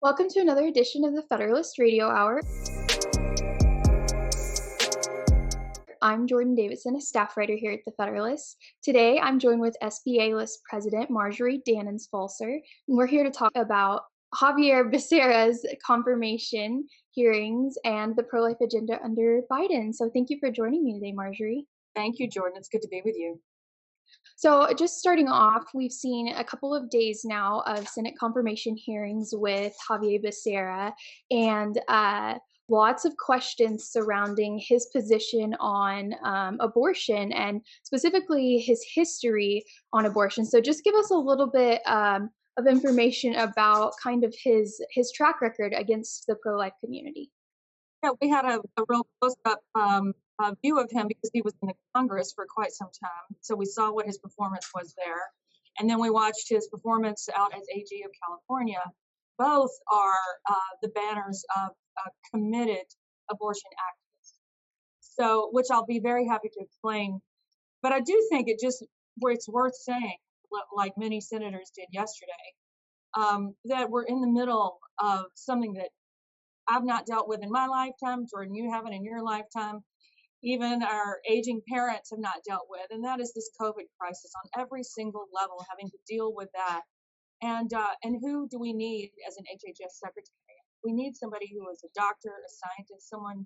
Welcome to another edition of the Federalist Radio Hour. I'm Jordan Davidson, a staff writer here at the Federalist. Today, I'm joined with SBA List President Marjorie Dannenfelser, and we're here to talk about Xavier Becerra's confirmation hearings and the pro-life agenda under Biden. So thank you for joining me today, Marjorie. Thank you, Jordan. It's good to be with you. So just starting off, we've seen a couple of days now of Senate confirmation hearings with Xavier Becerra and lots of questions surrounding his position on abortion and specifically his history on abortion. So just give us a little bit of information about kind of his track record against the pro-life community. Yeah, we had a real close-up view of him because he was in the Congress for quite some time. So we saw what his performance was there. And then we watched his performance out as AG of California. Both are the banners of committed abortion activists. So, which I'll be very happy to explain. But I do think it's worth saying, like many senators did yesterday, that we're in the middle of something that I've not dealt with in my lifetime. Jordan, you haven't in your lifetime. Even our aging parents have not dealt with, and that is this COVID crisis on every single level, having to deal with that. And who do we need as an Hhs Secretary? We need somebody who is a doctor, a scientist, someone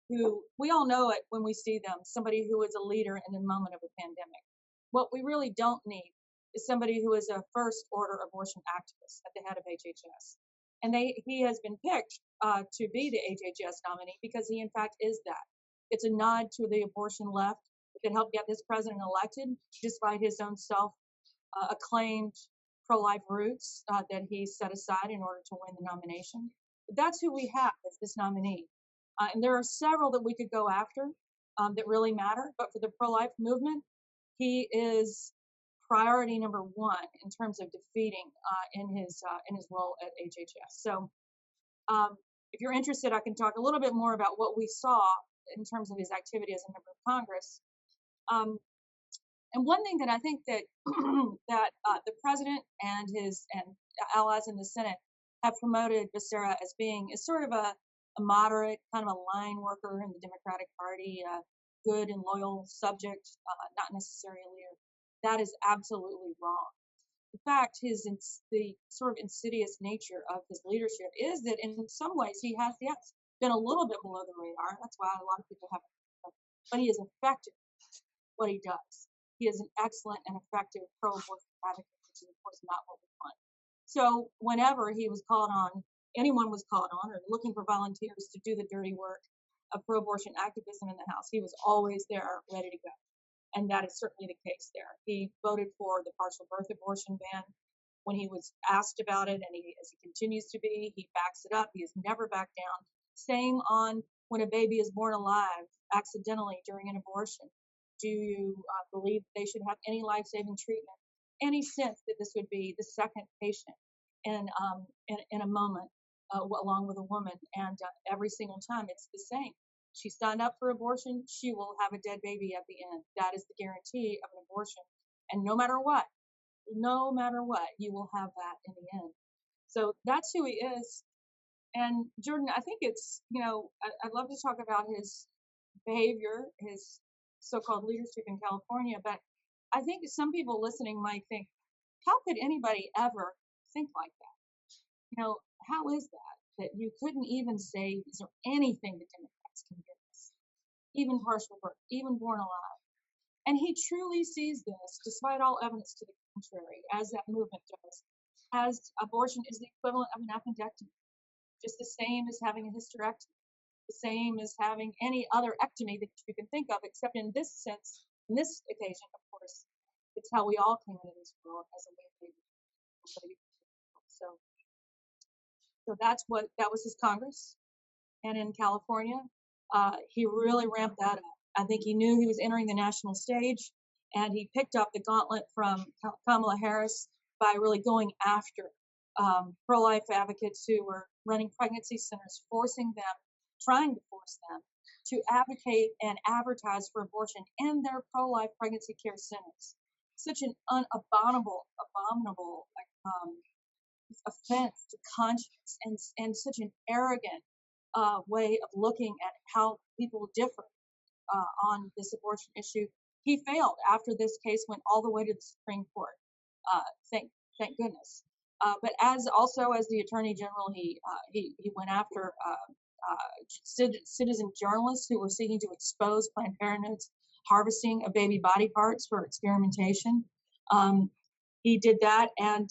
who, we all know it when we see them, somebody who is a leader in the moment of a pandemic. What we really don't need is somebody who is a first order abortion activist at the head of Hhs. And he has been picked to be the Hhs nominee because he in fact is that. It's a nod to the abortion left that helped get this president elected, despite his own self-acclaimed pro-life roots that he set aside in order to win the nomination. But that's who we have as this nominee. And there are several that we could go after that really matter. But for the pro-life movement, he is priority number one in terms of defeating in his role at Hhs. So if you're interested, I can talk a little bit more about what we saw in terms of his activity as a member of Congress. And one thing that I think that the president and his allies in the Senate have promoted Becerra as being is sort of a moderate, kind of a line worker in the Democratic Party, a good and loyal subject, not necessarily a leader. That is absolutely wrong. In fact, the sort of insidious nature of his leadership is that in some ways he has, yes, been a little bit below the radar. That's why a lot of people haven't. But he is effective what he does. He is an excellent and effective pro-abortion advocate, which is of course not what we want. So whenever he was called on, anyone was called on or looking for volunteers to do the dirty work of pro-abortion activism in the House, he was always there, ready to go. And that is certainly the case there. He voted for the partial birth abortion ban when he was asked about it, and as he continues to be, he backs it up. He has never backed down. Same on when a baby is born alive accidentally during an abortion. Do you believe they should have any life-saving treatment? Any sense that this would be the second patient in a moment along with a woman, and every single time it's the same. She signed up for abortion, she will have a dead baby at the end. That is the guarantee of an abortion. And no matter what, you will have that in the end. So that's who he is. And Jordan, I think it's, I'd love to talk about his behavior, his so-called leadership in California, but I think some people listening might think, how could anybody ever think like that? How is that you couldn't even say, is there anything the Democrats can give us? Even partial birth, even born alive. And he truly sees this, despite all evidence to the contrary, as that movement does, as abortion is the equivalent of an appendectomy, just the same as having a hysterectomy, the same as having any other ectomy that you can think of, except in this sense, in this occasion, of course, it's how we all came into this world as a baby. So that was his Congress. And in California, he really ramped that up. I think he knew he was entering the national stage, and he picked up the gauntlet from Kamala Harris by really going after pro-life advocates who were running pregnancy centers, trying to force them to advocate and advertise for abortion in their pro-life pregnancy care centers. Such an abominable offense to conscience and such an arrogant way of looking at how people differ on this abortion issue. He failed after this case went all the way to the Supreme Court. Uh, thank goodness. But as the Attorney General, he went after citizen journalists who were seeking to expose Planned Parenthood's harvesting of baby body parts for experimentation. He did that, and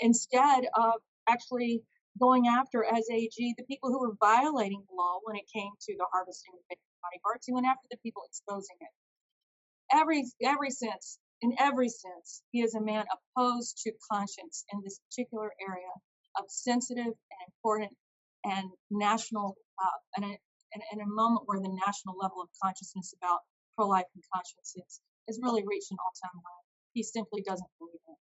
instead of actually going after as AG the people who were violating the law when it came to the harvesting of baby body parts, he went after the people exposing it. In every sense, he is a man opposed to conscience in this particular area of sensitive and important and national, and in a moment where the national level of consciousness about pro-life and conscience is really reached an all-time high. He simply doesn't believe it.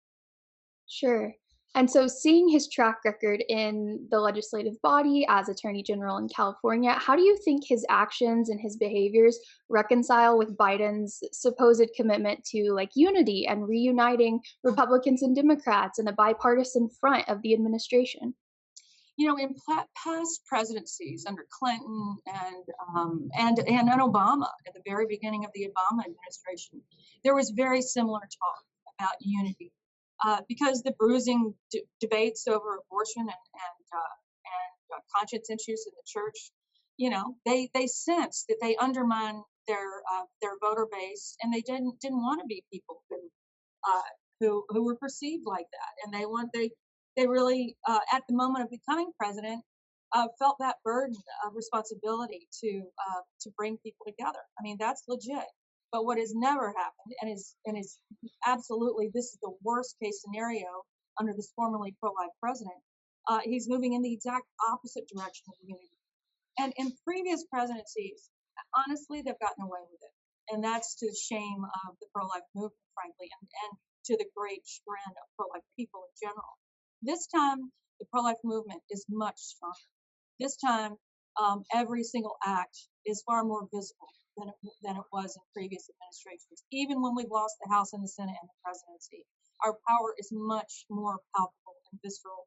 Sure. And so, seeing his track record in the legislative body as Attorney General in California, how do you think his actions and his behaviors reconcile with Biden's supposed commitment to unity and reuniting Republicans and Democrats in a bipartisan front of the administration? In past presidencies under Clinton and Obama, at the very beginning of the Obama administration, there was very similar talk about unity. Because the bruising debates over abortion and conscience issues in the church, they sensed that they undermined their voter base, and they didn't want to be people who were perceived like that, and they really at the moment of becoming president felt that burden of responsibility to bring people together. I mean, that's legit. But what has never happened, and is absolutely, this is the worst case scenario under this formerly pro-life president. He's moving in the exact opposite direction of unity. And in previous presidencies, honestly, they've gotten away with it, and that's to the shame of the pro-life movement, frankly, and to the great chagrin of pro-life people in general. This time, the pro-life movement is much stronger. This time, every single act is far more visible than it was in previous administrations. Even when we've lost the House and the Senate and the presidency, our power is much more palpable and visceral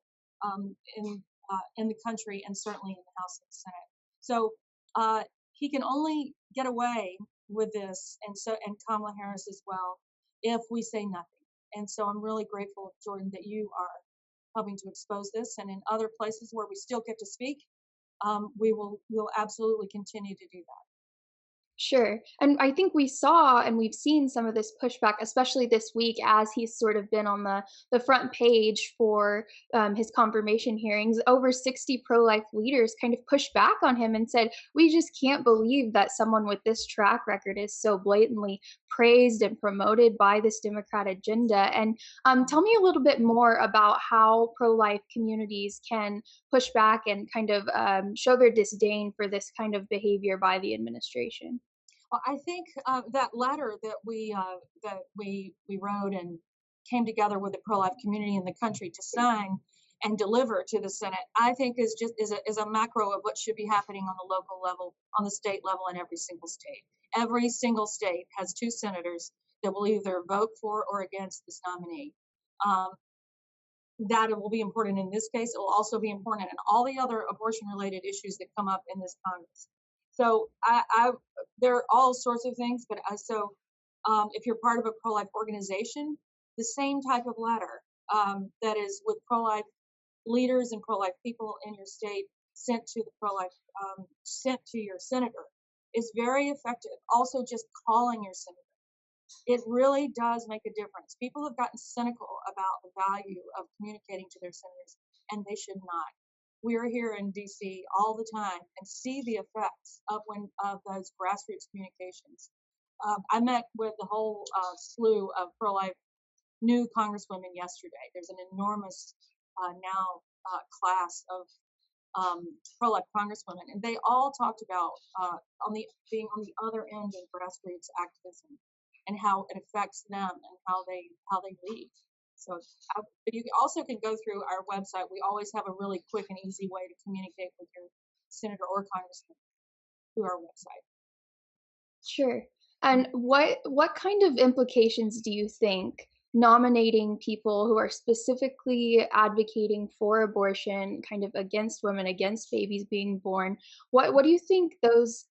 in the country, and certainly in the House and the Senate. So he can only get away with this, and Kamala Harris as well, if we say nothing. And so I'm really grateful, Jordan, that you are helping to expose this, and in other places where we still get to speak, we'll absolutely continue to do that. Sure. And I think we saw and we've seen some of this pushback, especially this week, as he's sort of been on the front page for his confirmation hearings. Over 60 pro life leaders kind of pushed back on him and said, "We just can't believe that someone with this track record is so blatantly praised and promoted by this Democrat agenda." And tell me a little bit more about how pro life communities can push back and kind of show their disdain for this kind of behavior by the administration. Well, I think that letter that we wrote and came together with the pro-life community in the country to sign and deliver to the Senate, I think is a macro of what should be happening on the local level, on the state level, in every single state. Every single state has 2 senators that will either vote for or against this nominee. That it will be important in this case. It will also be important in all the other abortion-related issues that come up in this Congress. So there are all sorts of things, but if you're part of a pro-life organization, the same type of letter that is with pro-life leaders and pro-life people in your state sent to your senator is very effective. Also, just calling your senator, it really does make a difference. People have gotten cynical about the value of communicating to their senators, and they should not. We're here in DC all the time and see the effects of those grassroots communications. I met with the whole slew of pro-life new congresswomen yesterday. There's an enormous now class of pro-life congresswomen, and they all talked about being on the other end of grassroots activism and how it affects them and how they lead. So but you also can go through our website. We always have a really quick and easy way to communicate with your senator or congressman through our website. Sure. And what kind of implications do you think nominating people who are specifically advocating for abortion, kind of against women, against babies being born. What do you think those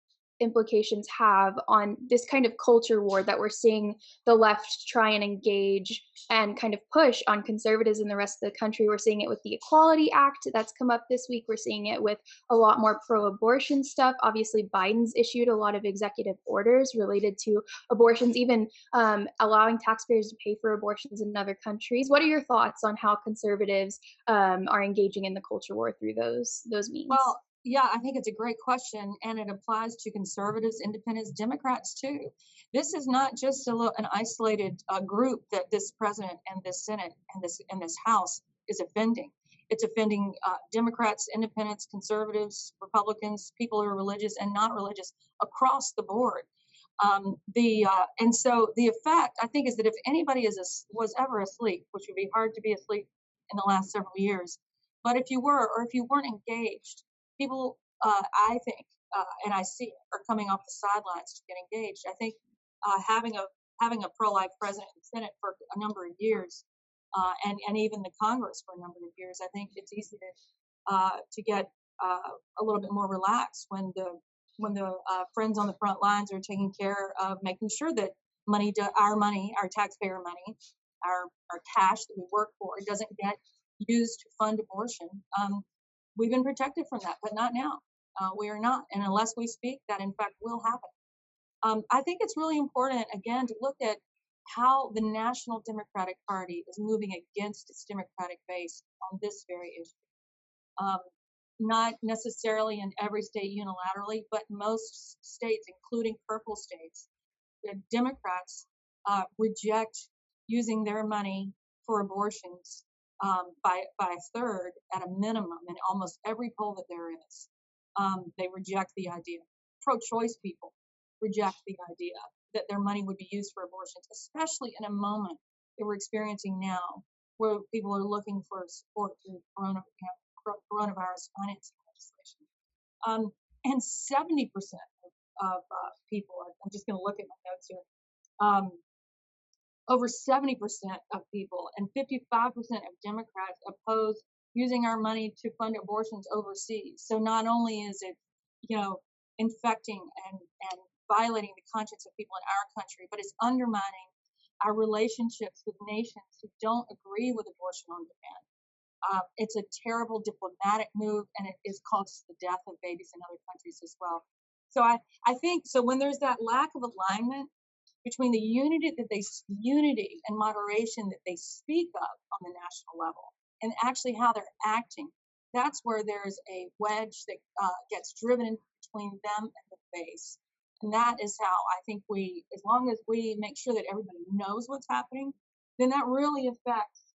implications have on this kind of culture war that we're seeing the left try and engage and kind of push on conservatives in the rest of the country? We're seeing it with the Equality Act that's come up this week. We're seeing it with a lot more pro-abortion stuff. Obviously, Biden's issued a lot of executive orders related to abortions, even allowing taxpayers to pay for abortions in other countries. What are your thoughts on how conservatives are engaging in the culture war through those means? Well, yeah, I think it's a great question, and it applies to conservatives, independents, Democrats too. This is not just an isolated group that this president and this Senate and this House is offending. It's offending Democrats, independents, conservatives, Republicans, people who are religious and not religious across the board. And so the effect, I think, is that if anybody was ever asleep, which would be hard to be asleep in the last several years, but if you were, or if you weren't engaged, people, I think, and I see it, are coming off the sidelines to get engaged. I think having a pro-life president and Senate for a number of years, and even the Congress for a number of years, I think it's easy to get a little bit more relaxed when the friends on the front lines are taking care of making sure that our taxpayer money, our cash that we work for, doesn't get used to fund abortion. We've been protected from that, but not now. We are not, and unless we speak, that in fact will happen. I think it's really important, again, to look at how the National Democratic Party is moving against its Democratic base on this very issue. Not necessarily in every state unilaterally, but most states, including purple states, the Democrats reject using their money for abortions by a third at a minimum in almost every poll that there is. They reject the idea. Pro-choice people reject the idea that their money would be used for abortions, especially in a moment that we're experiencing now, where people are looking for support through coronavirus financing legislation. And 70% of people, I'm just going to look at my notes here, over 70% of people and 55% of Democrats oppose using our money to fund abortions overseas. So not only is it, infecting and violating the conscience of people in our country, but it's undermining our relationships with nations who don't agree with abortion on demand. It's a terrible diplomatic move, and it is caused the death of babies in other countries as well. So I think so when there's that lack of alignment between the unity and moderation that they speak of on the national level and actually how they're acting, that's where there's a wedge that gets driven in between them and the base. And that is how I think as long as we make sure that everybody knows what's happening, then that really affects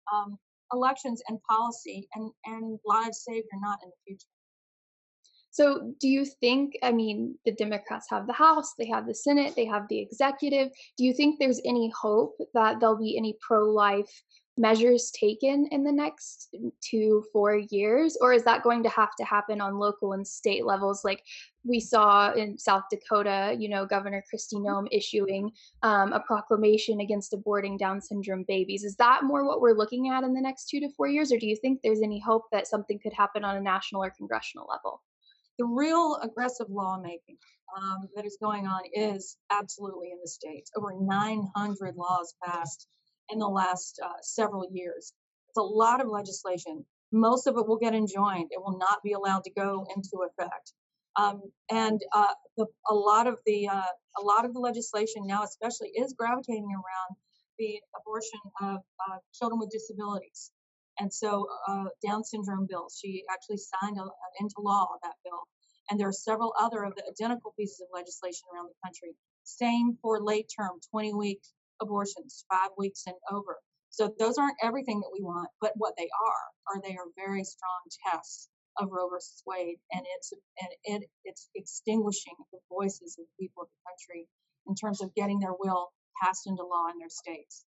elections and policy and lives saved or not in the future. So, do you think, the Democrats have the House, they have the Senate, they have the executive. Do you think there's any hope that there'll be any pro-life measures taken in the next 2-4 years? Or is that going to have to happen on local and state levels? Like we saw in South Dakota, Governor Kristi Noem issuing a proclamation against aborting Down syndrome babies. Is that more what we're looking at in the next 2 to 4 years? Or do you think there's any hope that something could happen on a national or congressional level? The real aggressive lawmaking that is going on is absolutely in the states. Over 900 laws passed in the last several years. It's a lot of legislation. Most of it will get enjoined. It will not be allowed to go into effect. A lot of the legislation now, especially, is gravitating around the abortion of children with disabilities. And so Down syndrome bill, she actually signed into law that bill. And there are several other of the identical pieces of legislation around the country. Same for late term, 20-week abortions, 5 weeks and over. So those aren't everything that we want, but what they are they are very strong tests of Roe versus Wade, and it's extinguishing the voices of the people of the country in terms of getting their will passed into law in their states.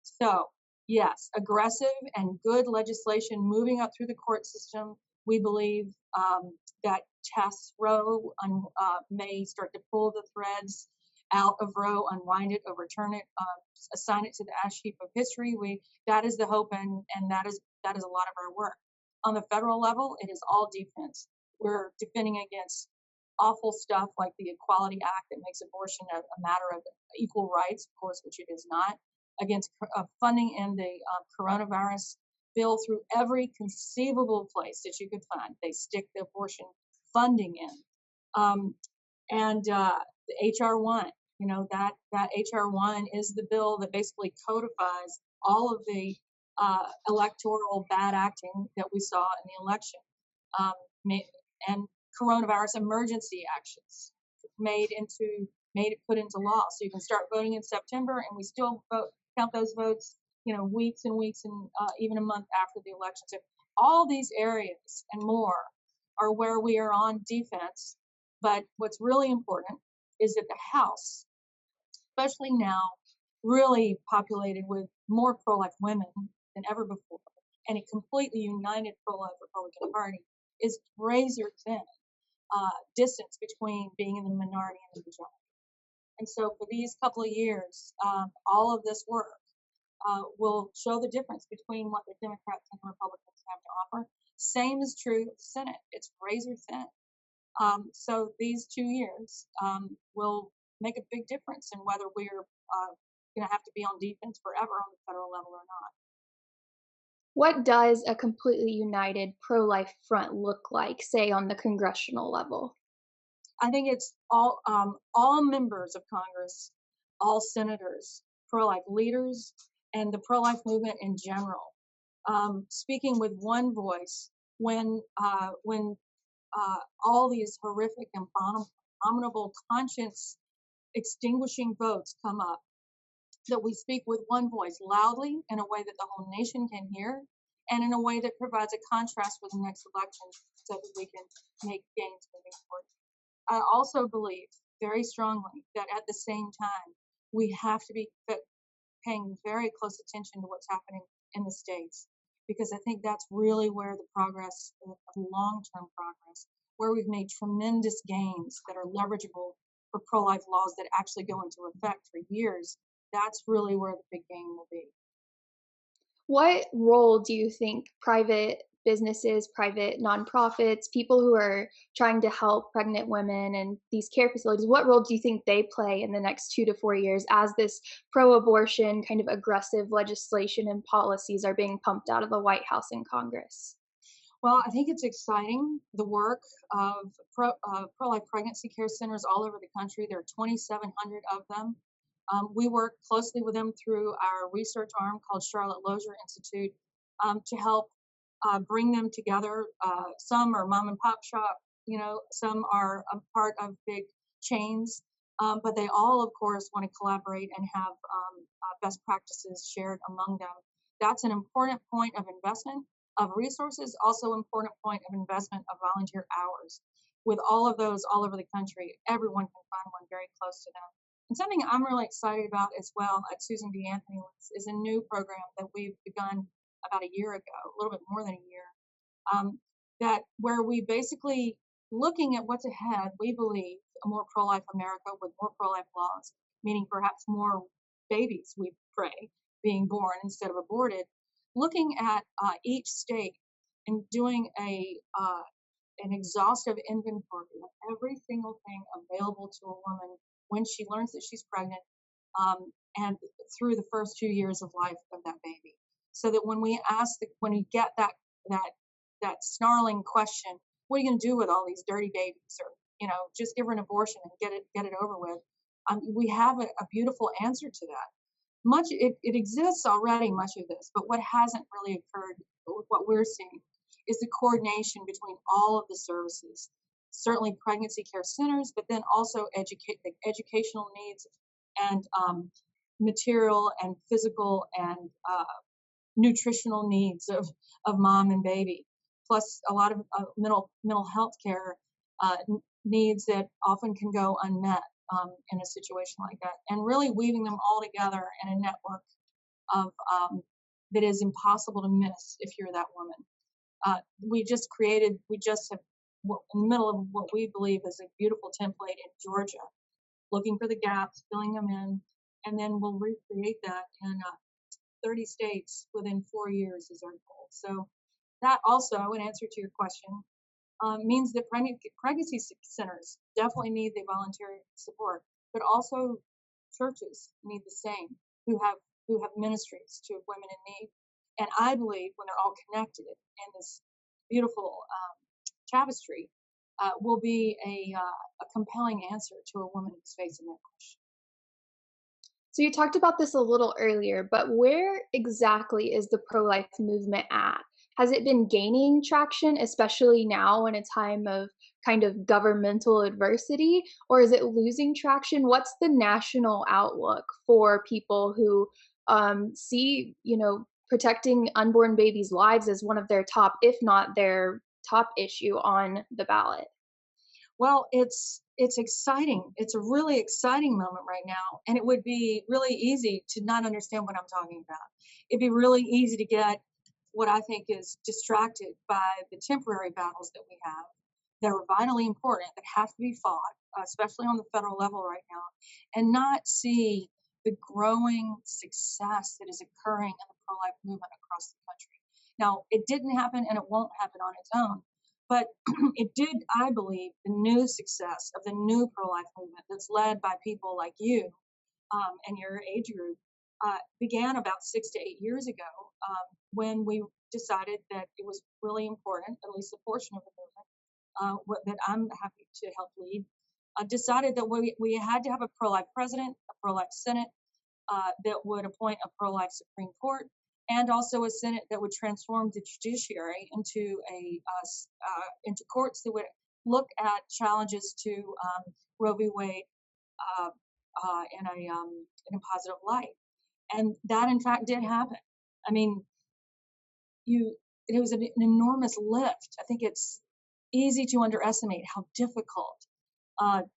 So yes, aggressive and good legislation moving up through the court system. We believe that tests Roe may start to pull the threads out of Roe, unwind it, overturn it, assign it to the ash heap of history. That is the hope, and that is a lot of our work. On the federal level, it is all defense. We're defending against awful stuff like the Equality Act that makes abortion a matter of equal rights, of course, which it is not, against funding in the coronavirus bill through every conceivable place that you could find. They stick the abortion funding in. And the HR 1, that HR 1 is the bill that basically codifies all of the electoral bad acting that we saw in the election, and coronavirus emergency actions put into law. So you can start voting in September, and we still count those votes, weeks and weeks and even a month after the election. So all these areas and more are where we are on defense. But what's really important is that the House, especially now, really populated with more pro-life women than ever before, and a completely united pro-life Republican Party, is razor thin distance between being in the minority and the majority. And so for these couple of years, all of this work will show the difference between what the Democrats and the Republicans have to offer. Same is true of the Senate. It's razor thin. So these 2 years will make a big difference in whether we're going to have to be on defense forever on the federal level or not. What does a completely united pro-life front look like, say, on the congressional level? I think it's all members of Congress, all senators, pro-life leaders, and the pro-life movement in general, speaking with one voice when all these horrific and abominable conscience extinguishing votes come up, that we speak with one voice loudly in a way that the whole nation can hear, and in a way that provides a contrast for the next election so that we can make gains moving forward. I also believe very strongly that at the same time, we have to be paying very close attention to what's happening in the states, because I think that's really where the progress, long-term progress, where we've made tremendous gains that are leverageable for pro-life laws that actually go into effect for years. That's really where the big gain will be. What role do you think private businesses, private nonprofits, people who are trying to help pregnant women and these care facilities, what role do you think they play in the next 2 to 4 years as this pro-abortion kind of aggressive legislation and policies are being pumped out of the White House and Congress? Well, I think it's exciting, the work of pro-life pregnancy care centers all over the country. There are 2,700 of them. We work closely with them through our research arm called Charlotte Lozier Institute to help bring them together. Some are mom and pop shop, some are a part of big chains, but they all, of course, want to collaborate and have best practices shared among them. That's an important point of investment of resources, also important point of investment of volunteer hours. With all of those all over the country, everyone can find one very close to them. And something I'm really excited about as well at Susan B. Anthony is a new program that we've begun about a year ago, a little bit more than a year, that where we basically looking at what's ahead, we believe a more pro-life America with more pro-life laws, meaning perhaps more babies, we pray, being born instead of aborted, looking at each state and doing an exhaustive inventory of every single thing available to a woman when she learns that she's pregnant, and through the first 2 years of life of that baby, so that when we get that snarling question, what are you going to do with all these dirty babies, or just give her an abortion and get it over with, we have a beautiful answer to that. It exists already, much of this, but what hasn't really occurred, what we're seeing, is the coordination between all of the services. Certainly pregnancy care centers, but then also educational needs and material and physical and nutritional needs of mom and baby, plus a lot of mental health care needs that often can go unmet in a situation like that, and really weaving them all together in a network of that is impossible to miss if you're that woman. We just have in the middle of what we believe is a beautiful template in Georgia, looking for the gaps, filling them in, and then we'll recreate that in 30 states within 4 years is our goal. So that also, in answer to your question, means that pregnancy centers definitely need the voluntary support, but also churches need the same, who have ministries to women in need. And I believe when they're all connected in this beautiful tapestry, will be a compelling answer to a woman who's facing that question. So you talked about this a little earlier, but where exactly is the pro-life movement at? Has it been gaining traction, especially now in a time of kind of governmental adversity, or is it losing traction? What's the national outlook for people who see, protecting unborn babies' lives as one of their top, if not their top issue on the ballot? Well, it's exciting. It's a really exciting moment right now, and it would be really easy to not understand what I'm talking about. It'd be really easy to get what I think is distracted by the temporary battles that we have that are vitally important, that have to be fought, especially on the federal level right now, and not see the growing success that is occurring in the pro-life movement across the country. Now, it didn't happen and it won't happen on its own, but it did, I believe, the new success of the new pro-life movement that's led by people like you and your age group began about 6 to 8 years ago when we decided that it was really important, at least a portion of the movement that I'm happy to help lead, decided that we had to have a pro-life president, a pro-life Senate that would appoint a pro-life Supreme Court, and also a Senate that would transform the judiciary into courts that would look at challenges to Roe v. Wade in a positive light. And that, in fact, did happen. I mean, it was an enormous lift. I think it's easy to underestimate how difficult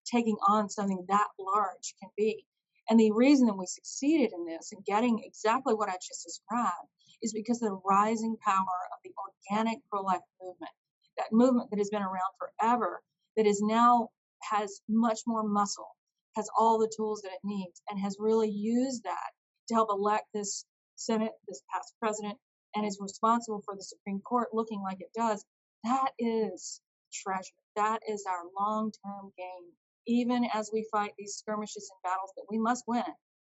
taking on something that large can be. And the reason that we succeeded in this and getting exactly what I just described is because of the rising power of the organic pro-life movement, that movement that has been around forever, that is now has much more muscle, has all the tools that it needs, and has really used that to help elect this Senate, this past president, and is responsible for the Supreme Court looking like it does. That is treasure. That is our long-term gain, even as we fight these skirmishes and battles that we must win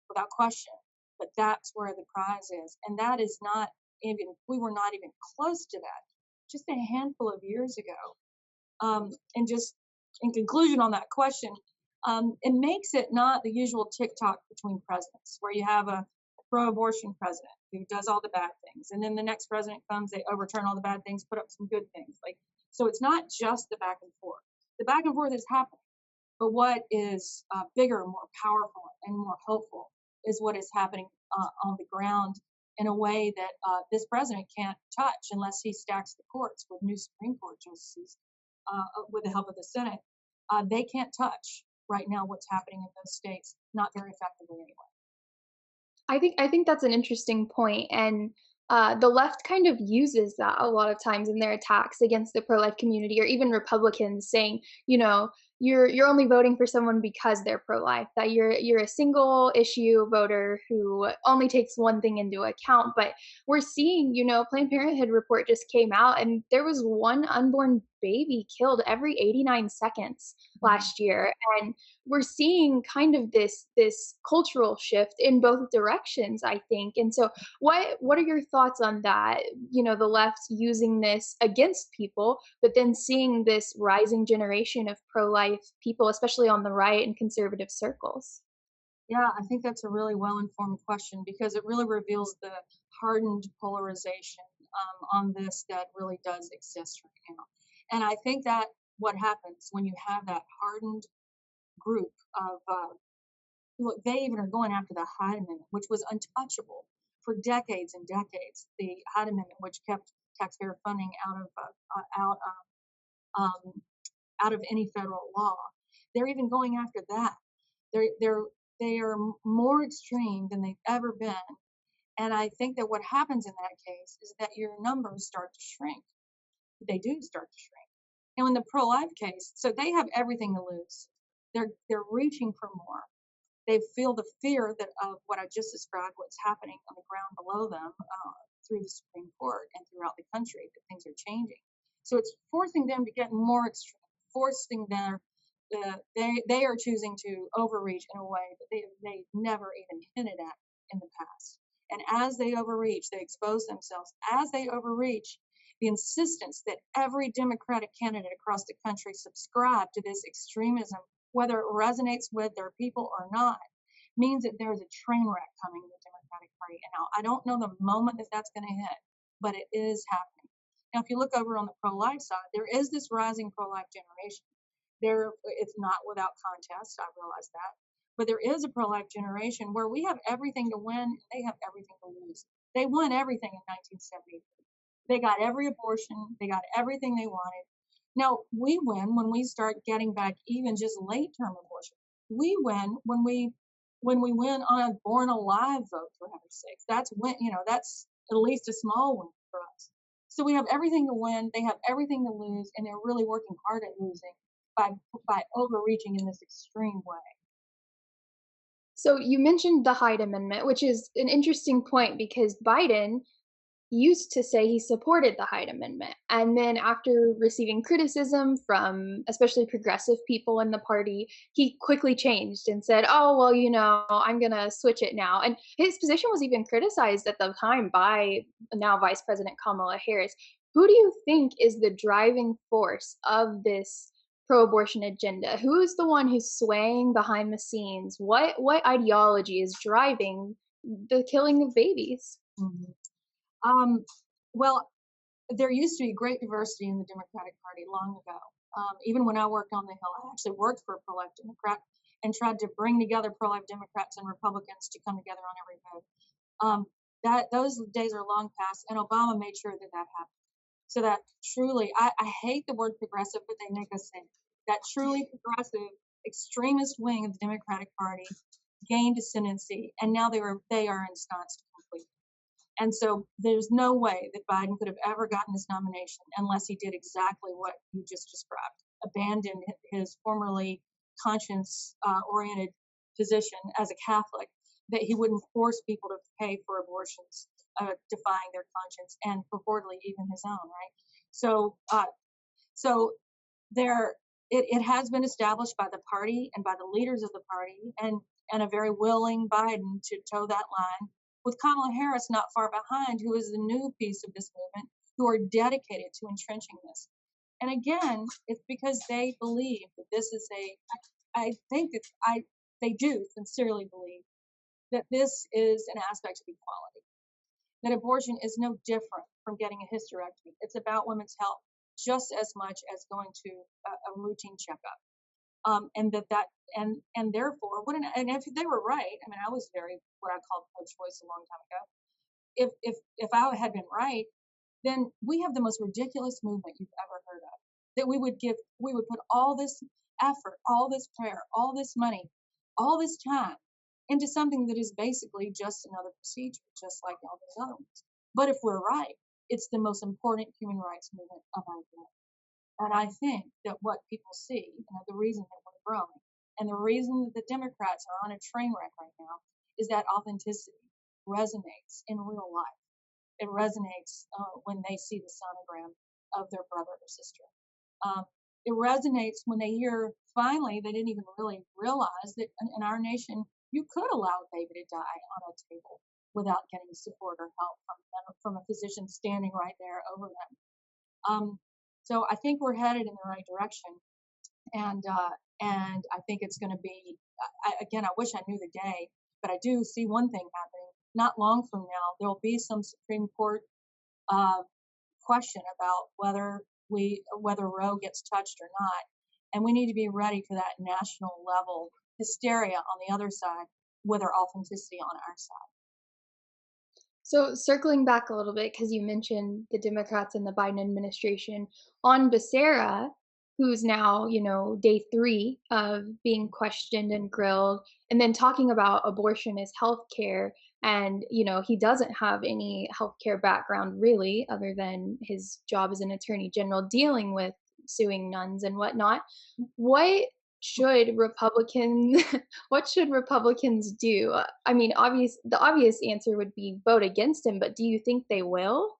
without question. But that's where the prize is. And that is not even, we were not even close to that just a handful of years ago. And just in conclusion on that question, it makes it not the usual tick-tock between presidents where you have a pro-abortion president who does all the bad things. And then the next president comes, they overturn all the bad things, put up some good things. So it's not just the back and forth. The back and forth is happening. But what is bigger, more powerful, and more hopeful is what is happening on the ground in a way that this president can't touch unless he stacks the courts with new Supreme Court justices with the help of the Senate. They can't touch right now what's happening in those states, not very effectively anyway. I think that's an interesting point, and the left kind of uses that a lot of times in their attacks against the pro-life community, or even Republicans saying, you're only voting for someone because they're pro-life, that you're a single issue voter who only takes one thing into account. But we're seeing, Planned Parenthood report just came out, and there was one unborn baby killed every 89 seconds last year, and we're seeing kind of this cultural shift in both directions, I think. And so what are your thoughts on that? The left using this against people, but then seeing this rising generation of pro-life people, especially on the right and conservative circles. Yeah, I think that's a really well-informed question because it really reveals the hardened polarization on this that really does exist right now. And I think that what happens when you have that hardened group of, look, they even are going after the Hyde Amendment, which was untouchable for decades and decades. The Hyde Amendment, which kept taxpayer funding out of any federal law. They're even going after that. They are more extreme than they've ever been. And I think that what happens in that case is that your numbers start to shrink. They do start to shrink. And in the pro-life case, so they have everything to lose. They're reaching for more. They feel the fear that of what I just described, what's happening on the ground below them through the Supreme Court and throughout the country, that things are changing. So it's forcing them to get more extreme, forcing them. They are choosing to overreach in a way that they never even hinted at in the past. And as they overreach, they expose themselves. As they overreach, the insistence that every Democratic candidate across the country subscribe to this extremism, whether it resonates with their people or not, means that there's a train wreck coming in the Democratic Party. And now I don't know the moment that that's going to hit, but it is happening. Now, if you look over on the pro-life side, there is this rising pro-life generation. It's not without contest, I realize that, but there is a pro-life generation where we have everything to win, and they have everything to lose. They won everything in 1973. They got every abortion, they got everything they wanted. Now, we win when we start getting back even just late-term abortion. We win when we win on a born alive vote, for heaven's sakes. That's when, that's at least a small win for us. So we have everything to win, they have everything to lose, and they're really working hard at losing by overreaching in this extreme way. So you mentioned the Hyde Amendment, which is an interesting point because Biden used to say he supported the Hyde Amendment. And then after receiving criticism from especially progressive people in the party, he quickly changed and said, oh, well, I'm going to switch it now. And his position was even criticized at the time by now Vice President Kamala Harris. Who do you think is the driving force of this pro-abortion agenda? Who is the one who's swaying behind the scenes? What ideology is driving the killing of babies? Mm-hmm. Well, there used to be great diversity in the Democratic Party long ago. Even when I worked on the Hill, I actually worked for a pro-life Democrat and tried to bring together pro-life Democrats and Republicans to come together on every vote. Those days are long past, and Obama made sure that happened. So that truly, I hate the word progressive, but they make us say it. That truly progressive extremist wing of the Democratic Party gained ascendancy, and now they are ensconced completely. And so there's no way that Biden could have ever gotten this nomination unless he did exactly what you just described, abandoned his formerly conscience-oriented position as a Catholic, that he wouldn't force people to pay for abortions, defying their conscience and purportedly even his own, right? So it has been established by the party and by the leaders of the party, and a very willing Biden to toe that line, with Kamala Harris not far behind, who is the new piece of this movement, who are dedicated to entrenching this. And again, it's because they believe that this is they do sincerely believe that this is an aspect of equality, that abortion is no different from getting a hysterectomy. It's about women's health just as much as going to a routine checkup. And therefore, and if they were right, I mean, I was very what I called pro-choice a long time ago. If I had been right, then we have the most ridiculous movement you've ever heard of. That we would put all this effort, all this prayer, all this money, all this time into something that is basically just another procedure, just like all those other ones. But if we're right, it's the most important human rights movement of our day. And I think that what people see, the reason that we're growing, and the reason that the Democrats are on a train wreck right now, is that authenticity resonates in real life. It resonates when they see the sonogram of their brother or sister. It resonates when they hear, finally, they didn't even really realize that in our nation, you could allow a baby to die on a table without getting support or help from a physician standing right there over them. So I think we're headed in the right direction, and I think it's going to be. Again, I wish I knew the day, but I do see one thing happening. Not long from now, there will be some Supreme Court question about whether Roe gets touched or not, and we need to be ready for that national level hysteria on the other side, with our authenticity on our side. So circling back a little bit, because you mentioned the Democrats and the Biden administration, on Becerra, who's now, day 3 of being questioned and grilled, and then talking about abortion as healthcare. And, he doesn't have any healthcare background really, other than his job as an attorney general dealing with suing nuns and whatnot. What should Republicans what should Republicans do? I mean, the obvious answer would be vote against him, but do you think they will?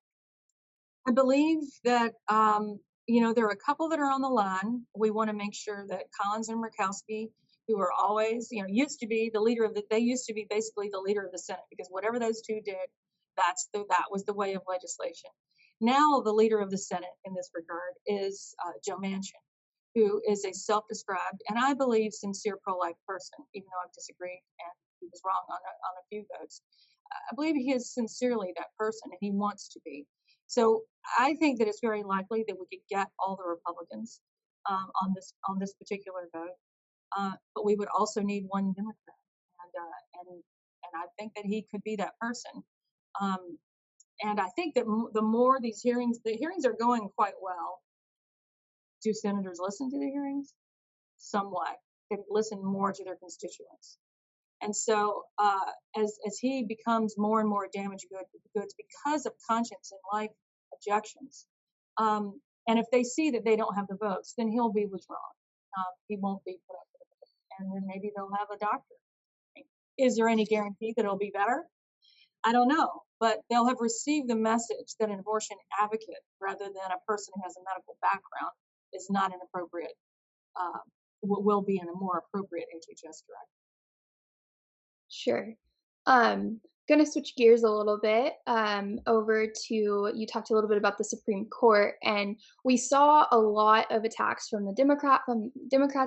I believe that, there are a couple that are on the line. We want to make sure that Collins and Murkowski, who are always, used to be the leader of they used to be basically the leader of the Senate because whatever those two did, that was the way of legislation. Now the leader of the Senate in this regard is Joe Manchin, who is a self-described and I believe sincere pro-life person, even though I've disagreed and he was wrong on a few votes. I believe he is sincerely that person and he wants to be. So I think that it's very likely that we could get all the Republicans on this particular vote, but we would also need one Democrat, and I think that he could be that person. Um, and I think that the more the hearings are going quite well. Do senators listen to the hearings? Somewhat. They listen more to their constituents. And so, as he becomes more and more damaged goods because of conscience and life objections, and if they see that they don't have the votes, then he'll be withdrawn. He won't be put up for the vote, and then maybe they'll have a doctor. Is there any guarantee that it'll be better? I don't know, but they'll have received the message that an abortion advocate, rather than a person who has a medical background, is not an appropriate, will be in a more appropriate HHS directive. Sure. Gonna switch gears a little bit over to you talked a little bit about the Supreme Court, and we saw a lot of attacks from Democrats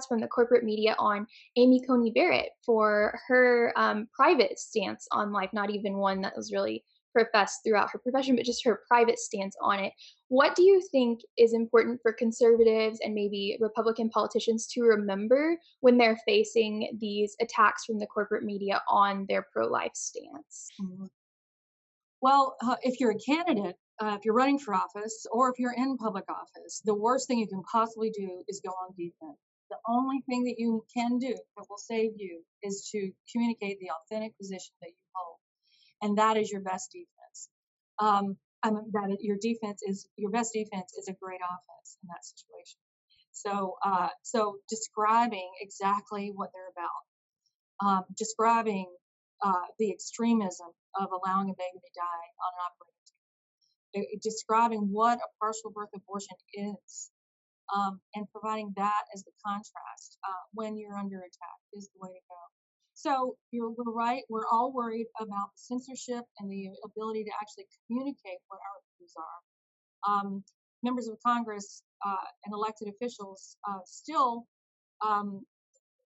from the corporate media on Amy Coney Barrett for her private stance on life, not even one that was really professed throughout her profession, but just her private stance on it. What do you think is important for conservatives and maybe Republican politicians to remember when they're facing these attacks from the corporate media on their pro-life stance? Mhm. Well, if you're a candidate, if you're running for office, or if you're in public office, the worst thing you can possibly do is go on defense. The only thing that you can do that will save you is to communicate the authentic position that you hold, and that is your best defense. That your best defense is a great offense in that situation. So describing exactly what they're about, describing the extremism of allowing a baby to die on an operating table, describing what a partial birth abortion is, and providing that as the contrast when you're under attack is the way to go. So we're right. We're all worried about censorship and the ability to actually communicate what our views are. Members of Congress and elected officials um,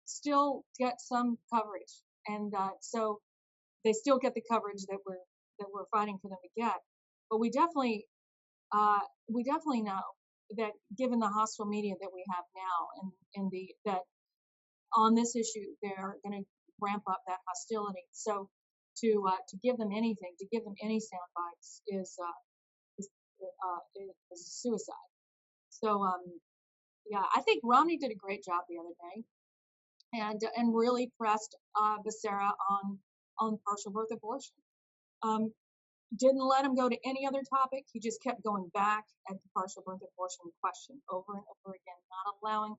still get some coverage, and so they still get the coverage that we're fighting for them to get. But we definitely know that given the hostile media that we have now, and that on this issue they're going to ramp up that hostility. So to give them anything, to give them any sound bites is, is suicide. So yeah, I think Romney did a great job the other day, and really pressed Becerra on partial birth abortion. Didn't let him go to any other topic. He just kept going back at the partial birth abortion question over and over again, not allowing.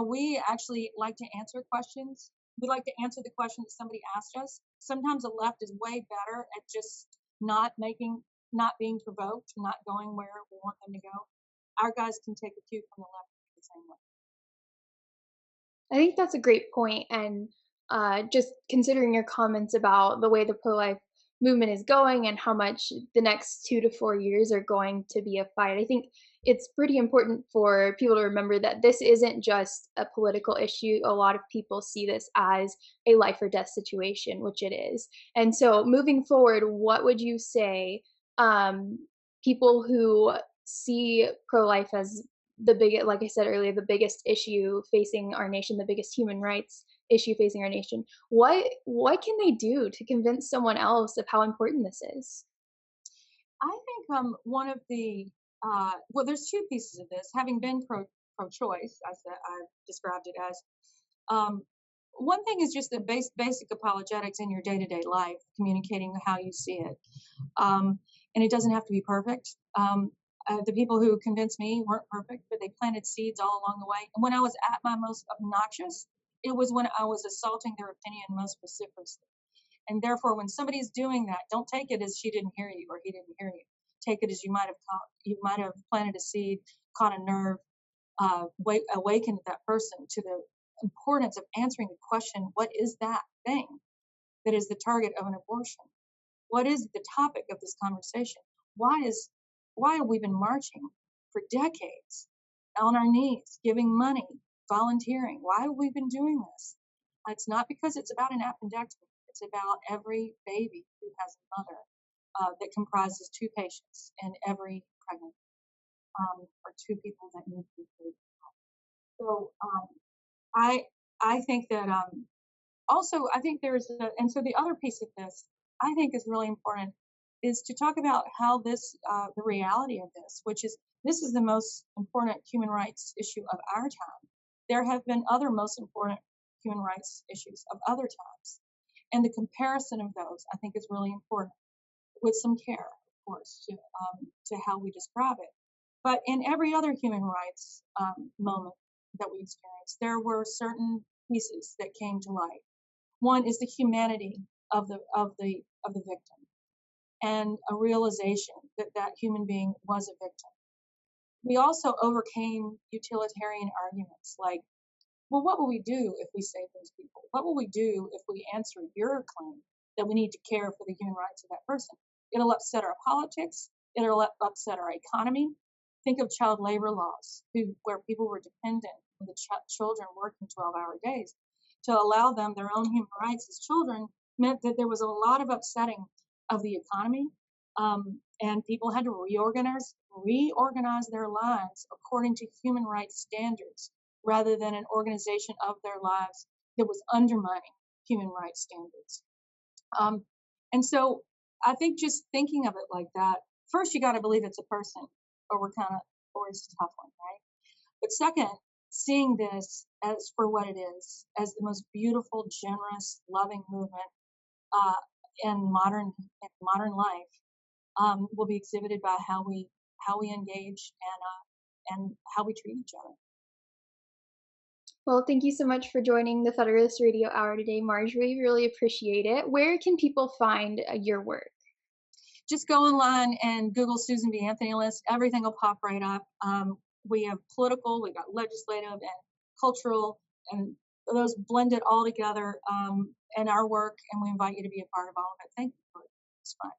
We actually like to answer questions. We like to answer the question that somebody asked us. Sometimes the left is way better at just not being provoked, not going where we want them to go. Our guys can take a cue from the left the same way. I think that's a great point, and just considering your comments about the way the pro-life movement is going and how much the next 2 to 4 years are going to be a fight, I think it's pretty important for people to remember that this isn't just a political issue. A lot of people see this as a life or death situation, which it is. And so, moving forward, what would you say um, people who see pro-life as the biggest, like I said earlier, the biggest issue facing our nation, the biggest human rights issue facing our nation. What can they do to convince someone else of how important this is? I think one of the well, there's two pieces of this. Having been pro-choice, I described it as, um, one thing is just the basic apologetics in your day-to-day life, communicating how you see it, and it doesn't have to be perfect. The people who convinced me weren't perfect, but they planted seeds all along the way. And when I was at my most obnoxious, it was when I was assaulting their opinion most vociferously. And therefore, when somebody's doing that, don't take it as she didn't hear you or he didn't hear you. Take it as you might have planted a seed, caught a nerve, awakened that person to the importance of answering the question, what is that thing that is the target of an abortion? What is the topic of this conversation? Why have we been marching for decades on our knees, giving money, volunteering? Why have we been doing this? It's not because it's about an appendectomy. It's about every baby who has a mother that comprises 2 patients and every pregnant or 2 people that need to be treated. So I think that also I think there's and so the other piece of this I think is really important is to talk about how this the reality of this, which is this is the most important human rights issue of our time. There have been other most important human rights issues of other times, and the comparison of those I think is really important, with some care, of course, to how we describe it. But in every other human rights moment that we experienced, there were certain pieces that came to light. One is the humanity of the victim, and a realization that that human being was a victim. We also overcame utilitarian arguments like, well, what will we do if we save those people? What will we do if we answer your claim that we need to care for the human rights of that person? It'll upset our politics. It'll upset our economy. Think of child labor laws, where people were dependent on the children working 12-hour days. To allow them their own human rights as children meant that there was a lot of upsetting of the economy, and people had to reorganize their lives according to human rights standards, rather than an organization of their lives that was undermining human rights standards. And so I think just thinking of it like that, first you got to believe it's a person, or it's a tough one, right? But second, seeing this as for what it is, as the most beautiful, generous, loving movement in modern life, will be exhibited by how we engage and how we treat each other. Well, thank you so much for joining the Federalist Radio Hour today, Marjorie. Really appreciate it. Where can people find your work? Just go online and Google Susan B. Anthony list. Everything will pop right up. We have political, we got legislative and cultural, and those blended all together in our work, and we invite you to be a part of all of it. Thank you for it. It's fun.